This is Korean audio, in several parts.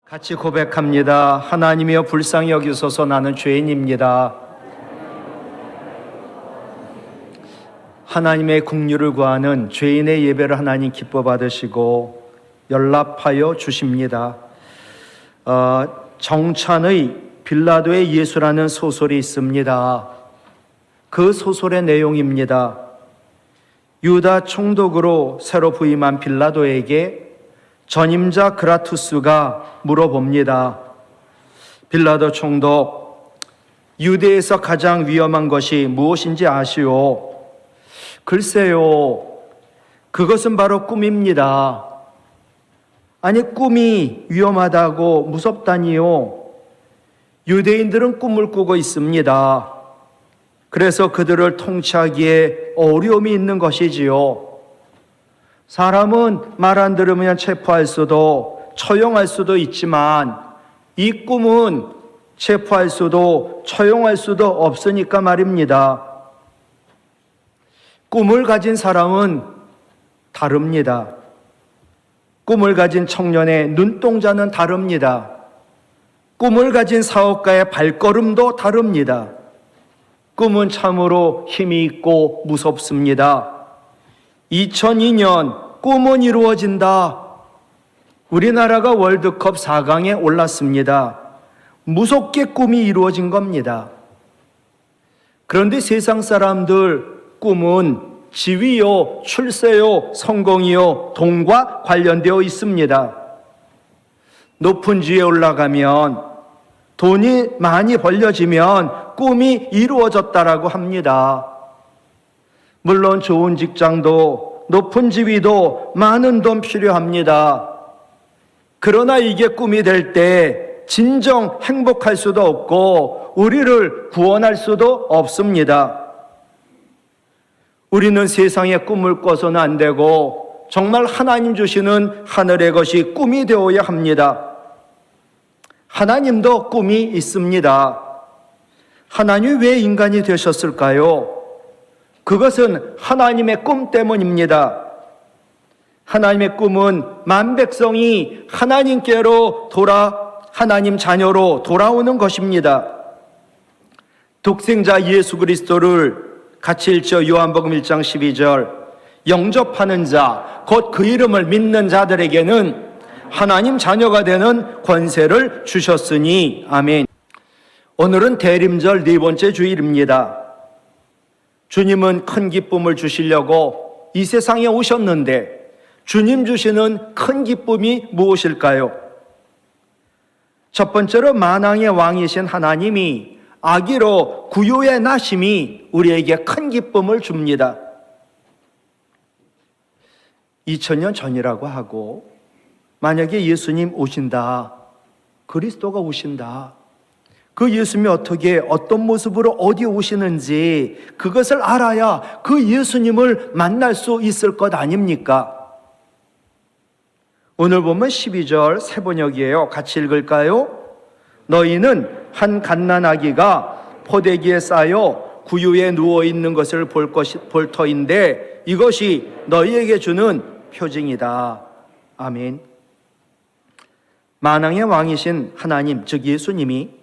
같이 고백합니다. 하나님이여 불쌍히 여기소서. 나는 죄인입니다. 하나님의 긍휼을 구하는 죄인의 예배를 하나님 기뻐 받으시고 연락하여 주십니다. 정찬의 빌라도의 예수라는 소설이 있습니다. 그 소설의 내용입니다. 유다 총독으로 새로 부임한 빌라도에게 전임자 그라투스가 물어봅니다. 빌라도 총독, 유대에서 가장 위험한 것이 무엇인지 아시오? 글쎄요, 그것은 바로 꿈입니다. 아니, 꿈이 위험하다고 무섭다니요? 유대인들은 꿈을 꾸고 있습니다. 그래서 그들을 통치하기에 어려움이 있는 것이지요. 사람은 말 안 들으면 체포할 수도 처형할 수도 있지만 이 꿈은 체포할 수도 처형할 수도 없으니까 말입니다. 꿈을 가진 사람은 다릅니다. 꿈을 가진 청년의 눈동자는 다릅니다. 꿈을 가진 사업가의 발걸음도 다릅니다. 꿈은 참으로 힘이 있고 무섭습니다. 2002년 꿈은 이루어진다. 우리나라가 월드컵 4강에 올랐습니다. 무섭게 꿈이 이루어진 겁니다. 그런데 세상 사람들 꿈은 지위요, 출세요, 성공이요, 돈과 관련되어 있습니다. 높은 지위에 올라가면, 돈이 많이 벌려지면 꿈이 이루어졌다라고 합니다. 물론 좋은 직장도 높은 지위도 많은 돈 필요합니다. 그러나 이게 꿈이 될 때 진정 행복할 수도 없고 우리를 구원할 수도 없습니다. 우리는 세상의 꿈을 꿔서는 안 되고 정말 하나님 주시는 하늘의 것이 꿈이 되어야 합니다. 하나님도 꿈이 있습니다. 하나님이 왜 인간이 되셨을까요? 그것은 하나님의 꿈 때문입니다. 하나님의 꿈은 만백성이 하나님께로 하나님 자녀로 돌아오는 것입니다. 독생자 예수 그리스도를 같이 읽죠. 요한복음 1장 12절. 영접하는 자, 곧 그 이름을 믿는 자들에게는 하나님 자녀가 되는 권세를 주셨으니. 아멘. 오늘은 대림절 네 번째 주일입니다. 주님은 큰 기쁨을 주시려고 이 세상에 오셨는데 주님 주시는 큰 기쁨이 무엇일까요? 첫 번째로 만왕의 왕이신 하나님이 아기로 구유에 나심이 우리에게 큰 기쁨을 줍니다. 2000년 전이라고 하고 만약에 예수님 오신다, 그리스도가 오신다, 그 예수님이 어떻게 어떤 모습으로 어디 오시는지 그것을 알아야 그 예수님을 만날 수 있을 것 아닙니까? 오늘 보면 12절 새번역이에요. 같이 읽을까요? 너희는 한 갓난아기가 포대기에 쌓여 구유에 누워있는 것을 볼 터인데 이것이 너희에게 주는 표징이다. 아멘. 만왕의 왕이신 하나님, 즉 예수님이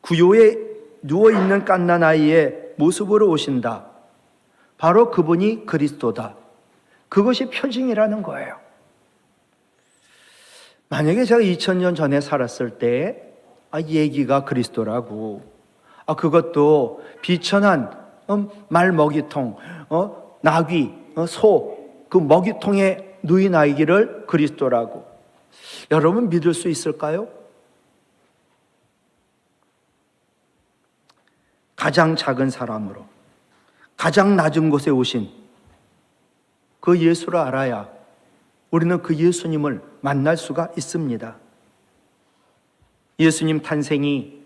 구유에 누워있는 갓난아이의 모습으로 오신다. 바로 그분이 그리스도다. 그것이 표징이라는 거예요. 만약에 제가 2000년 전에 살았을 때 얘기가 그리스도라고, 그것도 비천한 말 먹이통, 나귀, 소, 그 먹이통에 누인 아이기를 그리스도라고, 여러분 믿을 수 있을까요? 가장 작은 사람으로 가장 낮은 곳에 오신 그 예수를 알아야 우리는 그 예수님을 만날 수가 있습니다. 예수님 탄생이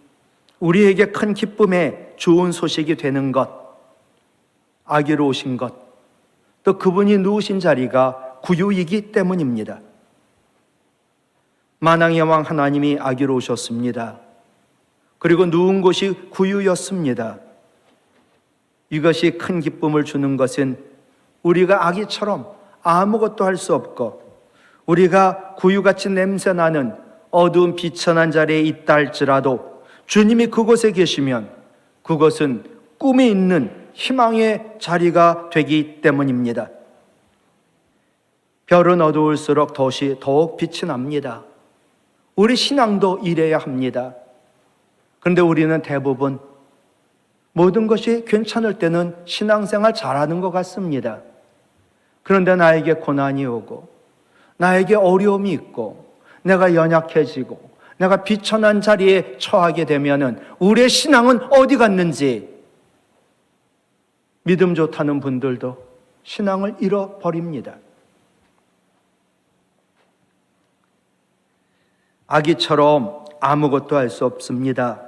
우리에게 큰 기쁨의 좋은 소식이 되는 것, 아기로 오신 것, 또 그분이 누우신 자리가 구유이기 때문입니다. 만왕의 왕 하나님이 아기로 오셨습니다. 그리고 누운 곳이 구유였습니다. 이것이 큰 기쁨을 주는 것은 우리가 아기처럼 아무것도 할 수 없고 우리가 구유같이 냄새나는 어두운 비천한 자리에 있다 할지라도 주님이 그곳에 계시면 그것은 꿈이 있는 희망의 자리가 되기 때문입니다. 별은 어두울수록 더욱 빛이 납니다. 우리 신앙도 이래야 합니다. 그런데 우리는 대부분 모든 것이 괜찮을 때는 신앙생활 잘하는 것 같습니다. 그런데 나에게 고난이 오고 나에게 어려움이 있고 내가 연약해지고 내가 비천한 자리에 처하게 되면은 우리의 신앙은 어디 갔는지, 믿음 좋다는 분들도 신앙을 잃어버립니다. 아기처럼 아무것도 할 수 없습니다.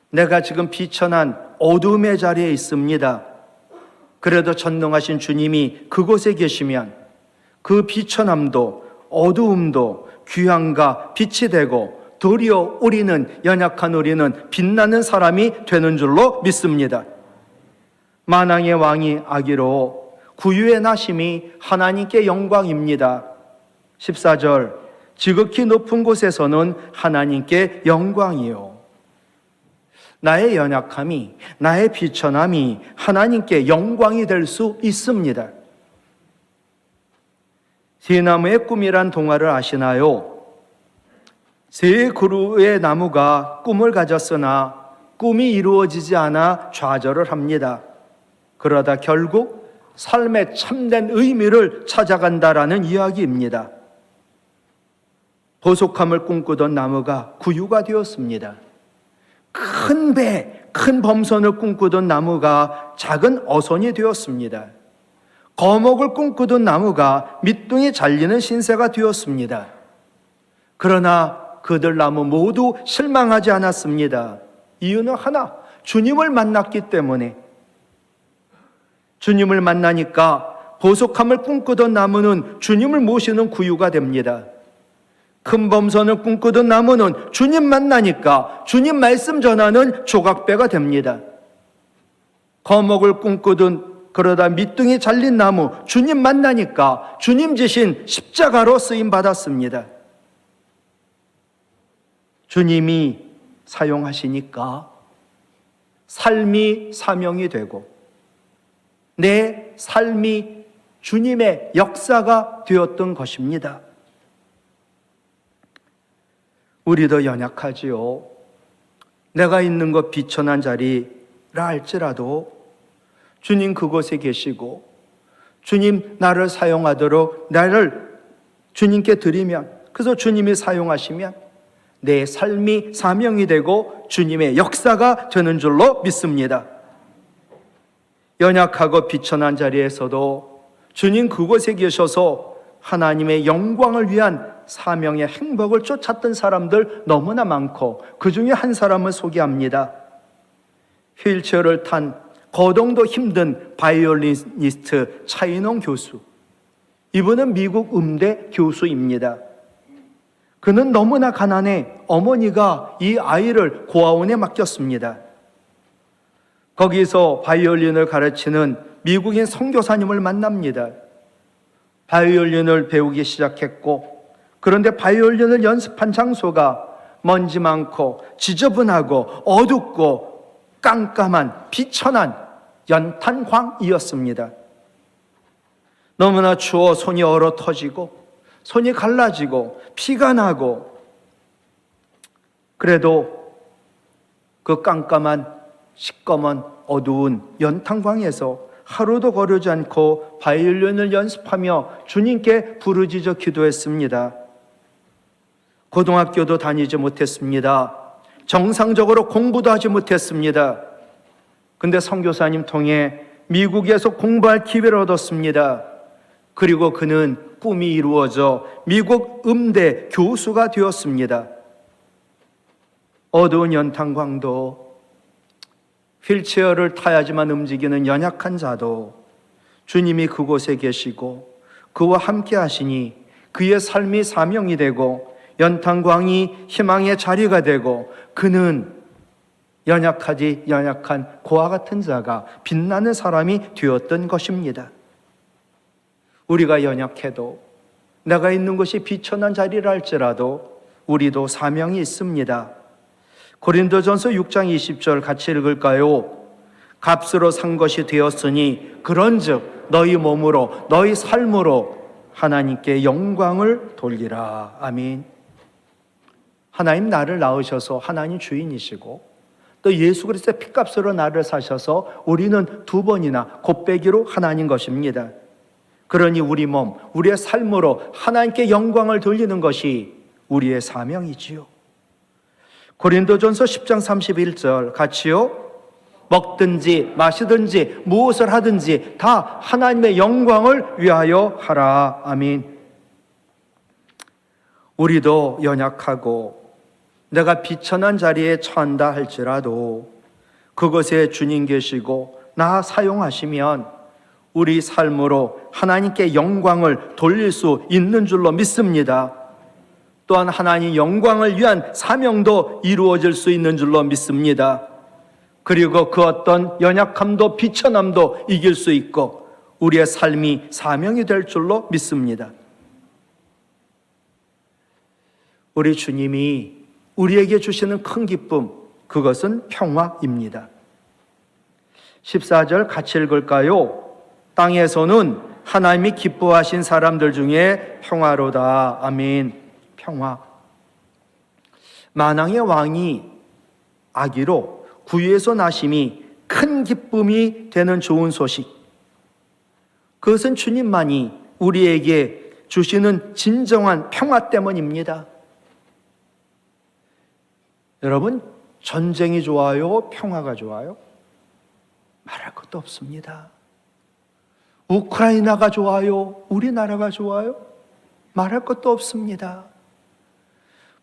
내가 지금 비천한 어둠의 자리에 있습니다. 그래도 전능하신 주님이 그곳에 계시면 그 비천함도 어두움도 귀함과 빛이 되고 도리어 우리는, 연약한 우리는 빛나는 사람이 되는 줄로 믿습니다. 만왕의 왕이 아기로 구유의 나심이 하나님께 영광입니다. 14절, 지극히 높은 곳에서는 하나님께 영광이요. 나의 연약함이, 나의 비천함이 하나님께 영광이 될 수 있습니다. 대나무의 꿈이란 동화를 아시나요? 세 그루의 나무가 꿈을 가졌으나 꿈이 이루어지지 않아 좌절을 합니다. 그러다 결국 삶의 참된 의미를 찾아간다라는 이야기입니다. 보속함을 꿈꾸던 나무가 구유가 되었습니다. 큰 배, 큰 범선을 꿈꾸던 나무가 작은 어선이 되었습니다. 거목을 꿈꾸던 나무가 밑둥이 잘리는 신세가 되었습니다. 그러나 그들 나무 모두 실망하지 않았습니다. 이유는 하나, 주님을 만났기 때문에. 주님을 만나니까 보속함을 꿈꾸던 나무는 주님을 모시는 구유가 됩니다. 큰 범선을 꿈꾸던 나무는 주님 만나니까 주님 말씀 전하는 조각배가 됩니다. 거목을 꿈꾸던, 그러다 밑둥이 잘린 나무, 주님 만나니까 주님 지신 십자가로 쓰임 받았습니다. 주님이 사용하시니까 삶이 사명이 되고 내 삶이 주님의 역사가 되었던 것입니다. 우리도 연약하지요. 내가 있는 것 비천한 자리라 할지라도 주님 그곳에 계시고 주님 나를 사용하도록 나를 주님께 드리면, 그래서 주님이 사용하시면 내 삶이 사명이 되고 주님의 역사가 되는 줄로 믿습니다. 연약하고 비천한 자리에서도 주님 그곳에 계셔서 하나님의 영광을 위한 사명의 행복을 쫓았던 사람들 너무나 많고, 그 중에 한 사람을 소개합니다. 휠체어를 탄 거동도 힘든 바이올리니스트 차인홍 교수. 이분은 미국 음대 교수입니다. 그는 너무나 가난해 어머니가 이 아이를 고아원에 맡겼습니다. 거기서 바이올린을 가르치는 미국인 선교사님을 만납니다. 바이올린을 배우기 시작했고, 그런데 바이올린을 연습한 장소가 먼지 많고 지저분하고 어둡고 깜깜한 비천한 연탄광이었습니다. 너무나 추워 손이 얼어 터지고 손이 갈라지고 피가 나고, 그래도 그 깜깜한 시꺼먼 어두운 연탄광에서 하루도 거르지 않고 바이올린을 연습하며 주님께 부르짖어 기도했습니다. 고등학교도 다니지 못했습니다. 정상적으로 공부도 하지 못했습니다. 근데 선교사님 통해 미국에서 공부할 기회를 얻었습니다. 그리고 그는 꿈이 이루어져 미국 음대 교수가 되었습니다. 어두운 연탄광도, 휠체어를 타야지만 움직이는 연약한 자도 주님이 그곳에 계시고 그와 함께 하시니 그의 삶이 사명이 되고 연탄광이 희망의 자리가 되고, 그는 연약한 고아 같은 자가 빛나는 사람이 되었던 것입니다. 우리가 연약해도, 내가 있는 곳이 비천한 자리라 할지라도 우리도 사명이 있습니다. 고린도전서 6장 20절 같이 읽을까요? 값으로 산 것이 되었으니 그런즉 너희 몸으로 너희 삶으로 하나님께 영광을 돌리라. 아멘. 하나님 나를 낳으셔서 하나님 주인이시고 또 예수 그리스도의 피값으로 나를 사셔서 우리는 두 번이나 곱배기로 하나님 것입니다. 그러니 우리 몸, 우리의 삶으로 하나님께 영광을 돌리는 것이 우리의 사명이지요. 고린도전서 10장 31절 같이요. 먹든지 마시든지 무엇을 하든지 다 하나님의 영광을 위하여 하라. 아멘. 우리도 연약하고 내가 비천한 자리에 처한다 할지라도 그것에 주님 계시고 나 사용하시면 우리 삶으로 하나님께 영광을 돌릴 수 있는 줄로 믿습니다. 또한 하나님 영광을 위한 사명도 이루어질 수 있는 줄로 믿습니다. 그리고 그 어떤 연약함도 비천함도 이길 수 있고 우리의 삶이 사명이 될 줄로 믿습니다. 우리 주님이 우리에게 주시는 큰 기쁨, 그것은 평화입니다. 14절 같이 읽을까요? 땅에서는 하나님이 기뻐하신 사람들 중에 평화로다. 아멘. 평화. 만왕의 왕이 아기로 구유에서 나심이 큰 기쁨이 되는 좋은 소식. 그것은 주님만이 우리에게 주시는 진정한 평화 때문입니다. 여러분, 전쟁이 좋아요? 평화가 좋아요? 말할 것도 없습니다. 우크라이나가 좋아요? 우리나라가 좋아요? 말할 것도 없습니다.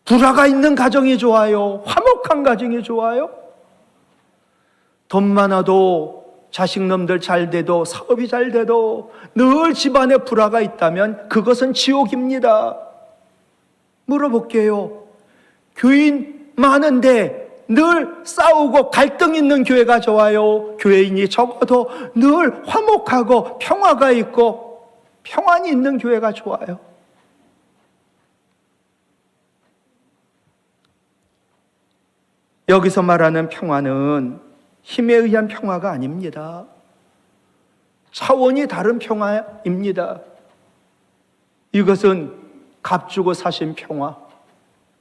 불화가 있는 가정이 좋아요? 화목한 가정이 좋아요? 돈 많아도 자식놈들 잘 돼도 사업이 잘 돼도 늘 집안에 불화가 있다면 그것은 지옥입니다. 물어볼게요. 교인 많은데 늘 싸우고 갈등 있는 교회가 좋아요? 교회인이 적어도 늘 화목하고 평화가 있고 평안이 있는 교회가 좋아요? 여기서 말하는 평화는 힘에 의한 평화가 아닙니다. 차원이 다른 평화입니다. 이것은 값주고 사신 평화.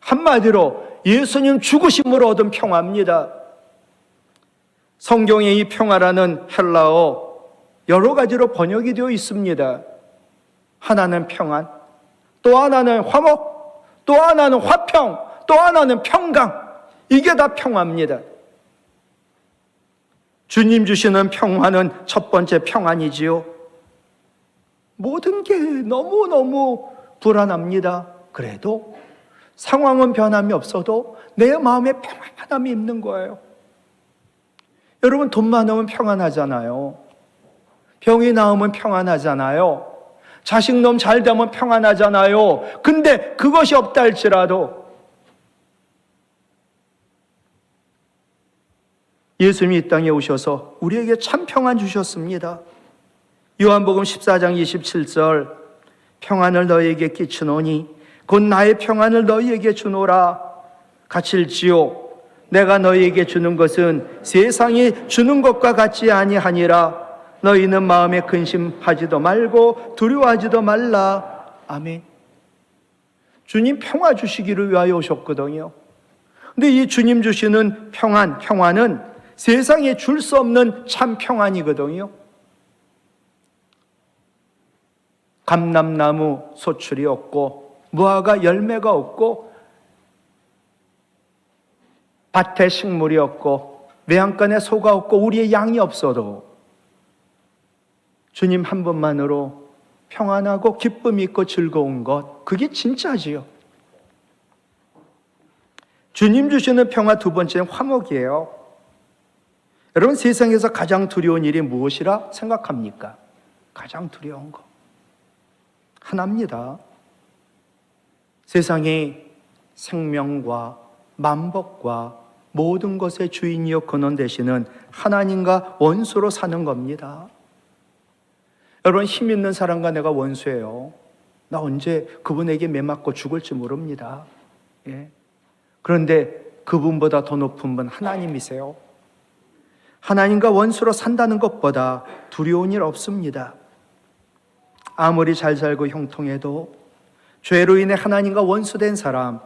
한마디로 예수님 죽으심으로 얻은 평화입니다. 성경에 이 평화라는 헬라어 여러 가지로 번역이 되어 있습니다. 하나는 평안, 또 하나는 화목, 또 하나는 화평, 또 하나는 평강. 이게 다 평화입니다. 주님 주시는 평화는 첫 번째 평안이지요. 모든 게 너무너무 불안합니다. 그래도 상황은 변함이 없어도 내 마음에 평안함이 있는 거예요. 여러분, 돈 많으면 평안하잖아요. 병이 나으면 평안하잖아요. 자식놈 잘 되면 평안하잖아요. 근데 그것이 없다 할지라도 예수님이 이 땅에 오셔서 우리에게 참 평안 주셨습니다. 요한복음 14장 27절 평안을 너희에게 끼치노니 곧 나의 평안을 너희에게 주노라. 같이 읽지요. 내가 너희에게 주는 것은 세상이 주는 것과 같지 아니하니라. 너희는 마음에 근심하지도 말고 두려워하지도 말라. 아멘. 주님 평화 주시기를 위하여 오셨거든요. 근데 이 주님 주시는 평안은 세상에 줄 수 없는 참 평안이거든요. 감람나무 소출이 없고 무화과 열매가 없고 밭에 식물이 없고 외양간에 소가 없고 우리의 양이 없어도 주님 한 분만으로 평안하고 기쁨이 있고 즐거운 것, 그게 진짜지요. 주님 주시는 평화 두 번째는 화목이에요. 여러분, 세상에서 가장 두려운 일이 무엇이라 생각합니까? 가장 두려운 거 하나입니다. 세상에 생명과 만복과 모든 것의 주인이요 근원 되시는 하나님과 원수로 사는 겁니다. 여러분, 힘 있는 사람과 내가 원수예요. 나 언제 그분에게 매맞고 죽을지 모릅니다. 예. 그런데 그분보다 더 높은 분 하나님이세요. 하나님과 원수로 산다는 것보다 두려운 일 없습니다. 아무리 잘 살고 형통해도 죄로 인해 하나님과 원수된 사람,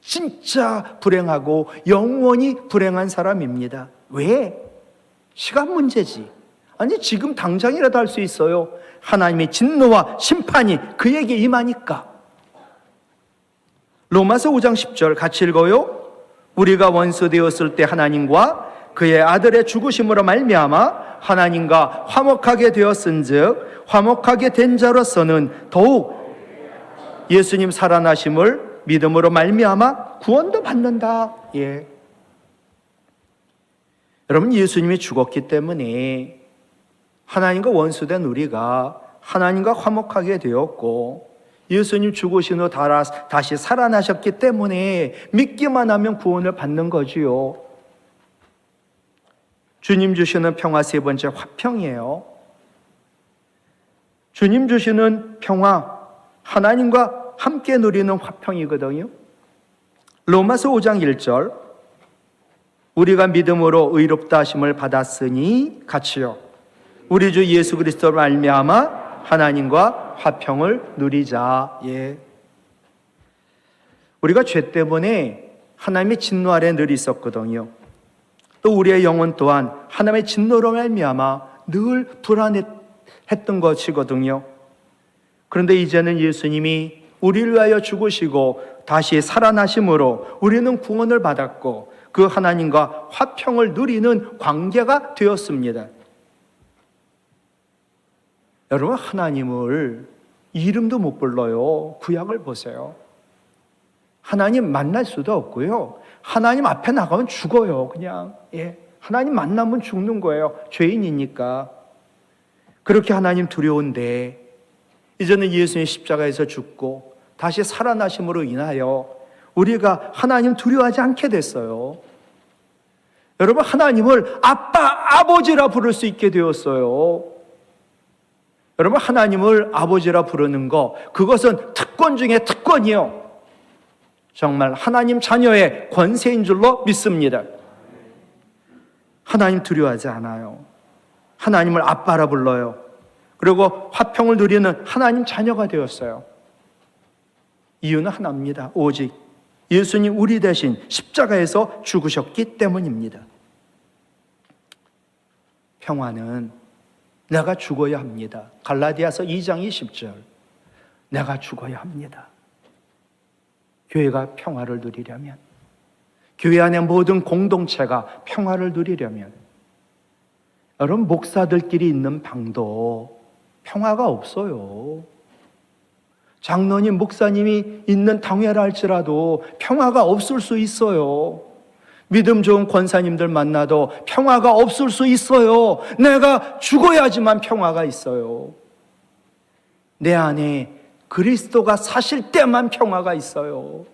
진짜 불행하고 영원히 불행한 사람입니다. 왜? 시간 문제지. 아니, 지금 당장이라도 할 수 있어요. 하나님의 진노와 심판이 그에게 임하니까. 로마서 5장 10절 같이 읽어요. 우리가 원수 되었을 때 하나님과 그의 아들의 죽으심으로 말미암아 하나님과 화목하게 되었은즉 화목하게 된 자로서는 더욱 예수님 살아나심을 믿음으로 말미암아 구원도 받는다. 예. 여러분, 예수님이 죽었기 때문에 하나님과 원수된 우리가 하나님과 화목하게 되었고, 예수님 죽으신 후 다시 살아나셨기 때문에 믿기만 하면 구원을 받는 거지요. 주님 주시는 평화 세 번째 화평이에요. 주님 주시는 평화, 하나님과 함께 누리는 화평이거든요. 로마서 5장 1절 우리가 믿음으로 의롭다 하심을 받았으니 같이요 우리 주 예수 그리스도로 말미암아 하나님과 화평을 누리자. 예. 우리가 죄 때문에 하나님의 진노 아래 늘 있었거든요. 또 우리의 영혼 또한 하나님의 진노로 말미암아 늘 불안했던 것이거든요. 그런데 이제는 예수님이 우리를 위하여 죽으시고 다시 살아나심으로 우리는 구원을 받았고 그 하나님과 화평을 누리는 관계가 되었습니다. 여러분, 하나님을 이름도 못 불러요. 구약을 보세요. 하나님 만날 수도 없고요. 하나님 앞에 나가면 죽어요. 그냥 하나님 만나면 죽는 거예요. 죄인이니까. 그렇게 하나님 두려운데 이제는 예수님 십자가에서 죽고 다시 살아나심으로 인하여 우리가 하나님 두려워하지 않게 됐어요. 여러분, 하나님을 아빠, 아버지라 부를 수 있게 되었어요. 여러분, 하나님을 아버지라 부르는 거, 그것은 특권 중에 특권이요. 정말 하나님 자녀의 권세인 줄로 믿습니다. 하나님 두려워하지 않아요. 하나님을 아빠라 불러요. 그리고 화평을 누리는 하나님 자녀가 되었어요. 이유는 하나입니다. 오직 예수님 우리 대신 십자가에서 죽으셨기 때문입니다. 평화는 내가 죽어야 합니다. 갈라디아서 2장 20절 내가 죽어야 합니다. 교회가 평화를 누리려면, 교회 안의 모든 공동체가 평화를 누리려면, 여러분, 목사들끼리 있는 방도 평화가 없어요. 장로님, 목사님이 있는 당회라 할지라도 평화가 없을 수 있어요. 믿음 좋은 권사님들 만나도 평화가 없을 수 있어요. 내가 죽어야지만 평화가 있어요. 내 안에 그리스도가 사실 때만 평화가 있어요.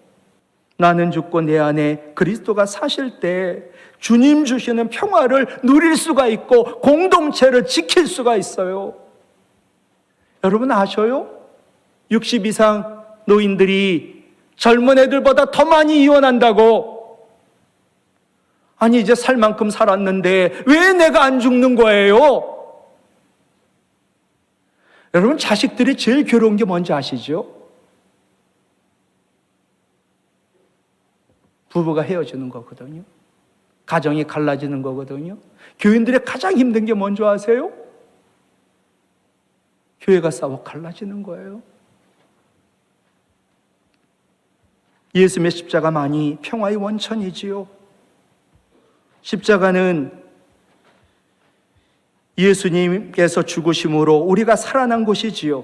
나는 죽고 내 안에 그리스도가 사실 때 주님 주시는 평화를 누릴 수가 있고 공동체를 지킬 수가 있어요. 여러분 아셔요? 60 이상 노인들이 젊은 애들보다 더 많이 이혼한다고. 아니, 이제 살 만큼 살았는데 왜 내가 안 죽는 거예요? 여러분, 자식들이 제일 괴로운 게 뭔지 아시죠? 부부가 헤어지는 거거든요. 가정이 갈라지는 거거든요. 교인들의 가장 힘든 게 뭔지 아세요? 교회가 싸워 갈라지는 거예요. 예수님의 십자가만이 평화의 원천이지요. 십자가는 예수님께서 죽으심으로 우리가 살아난 곳이지요.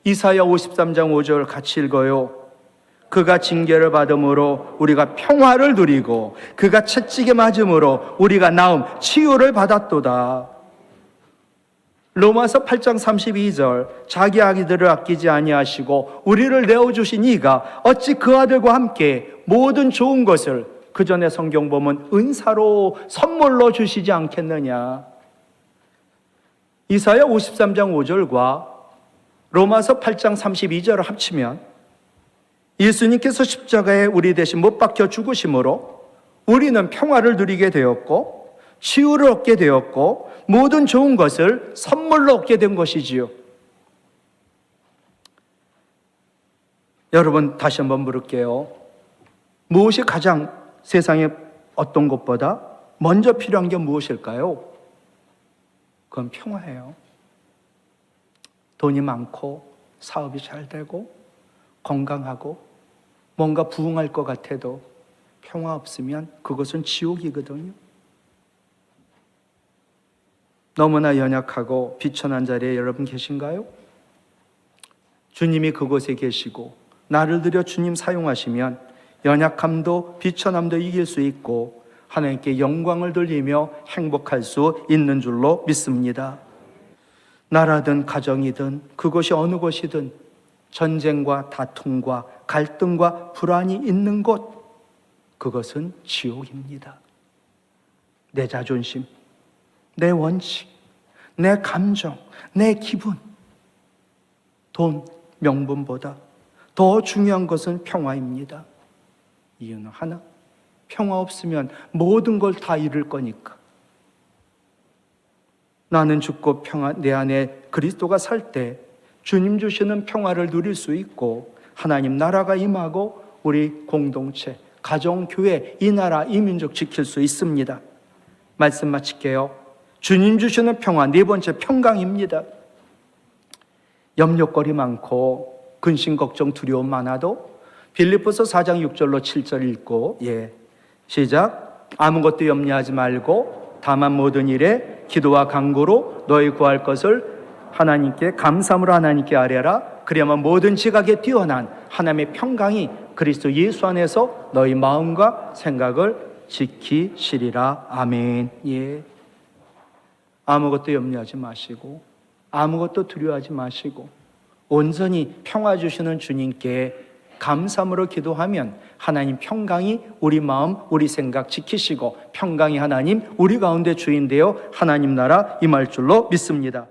이사야 53장 5절 같이 읽어요. 그가 징계를 받음으로 우리가 평화를 누리고 그가 채찍에 맞음으로 우리가 나음 치유를 받았도다. 로마서 8장 32절 자기 아기들을 아끼지 아니하시고 우리를 내어주신 이가 어찌 그 아들과 함께 모든 좋은 것을 그 전에 성경 보면 은사로 선물로 주시지 않겠느냐. 이사야 53장 5절과 로마서 8장 32절을 합치면 예수님께서 십자가에 우리 대신 못 박혀 죽으심으로 우리는 평화를 누리게 되었고 치유를 얻게 되었고 모든 좋은 것을 선물로 얻게 된 것이지요. 여러분, 다시 한번 물을게요. 무엇이 가장 세상에 어떤 것보다 먼저 필요한 게 무엇일까요? 그건 평화예요. 돈이 많고 사업이 잘 되고 건강하고 뭔가 부흥할 것 같아도 평화 없으면 그것은 지옥이거든요. 너무나 연약하고 비천한 자리에 여러분 계신가요? 주님이 그곳에 계시고 나를 들여 주님 사용하시면 연약함도 비천함도 이길 수 있고 하나님께 영광을 돌리며 행복할 수 있는 줄로 믿습니다. 나라든 가정이든 그것이 어느 곳이든 전쟁과 다툼과 갈등과 불안이 있는 곳, 그것은 지옥입니다. 내 자존심, 내 원칙, 내 감정, 내 기분, 돈, 명분보다 더 중요한 것은 평화입니다. 이유는 하나, 평화 없으면 모든 걸 다 잃을 거니까. 나는 죽고 내 안에 그리스도가 살 때 주님 주시는 평화를 누릴 수 있고 하나님 나라가 임하고 우리 공동체, 가정, 교회, 이 나라, 이 민족 지킬 수 있습니다. 말씀 마칠게요. 주님 주시는 평화, 네 번째 평강입니다. 염려거리 많고 근심, 걱정, 두려움 많아도 빌립보서 4장 6절로 7절 읽고 시작. 아무것도 염려하지 말고 다만 모든 일에 기도와 간구로 너희 구할 것을 하나님께 감사함으로 하나님께 아뢰라. 그래야만 모든 지각에 뛰어난 하나님의 평강이 그리스도 예수 안에서 너희 마음과 생각을 지키시리라. 아멘. 아무것도 염려하지 마시고 아무것도 두려워하지 마시고 온전히 평화 주시는 주님께 감사함으로 기도하면 하나님 평강이 우리 마음, 우리 생각 지키시고 평강이 하나님 우리 가운데 주인 되어 하나님 나라 임할 줄로 믿습니다.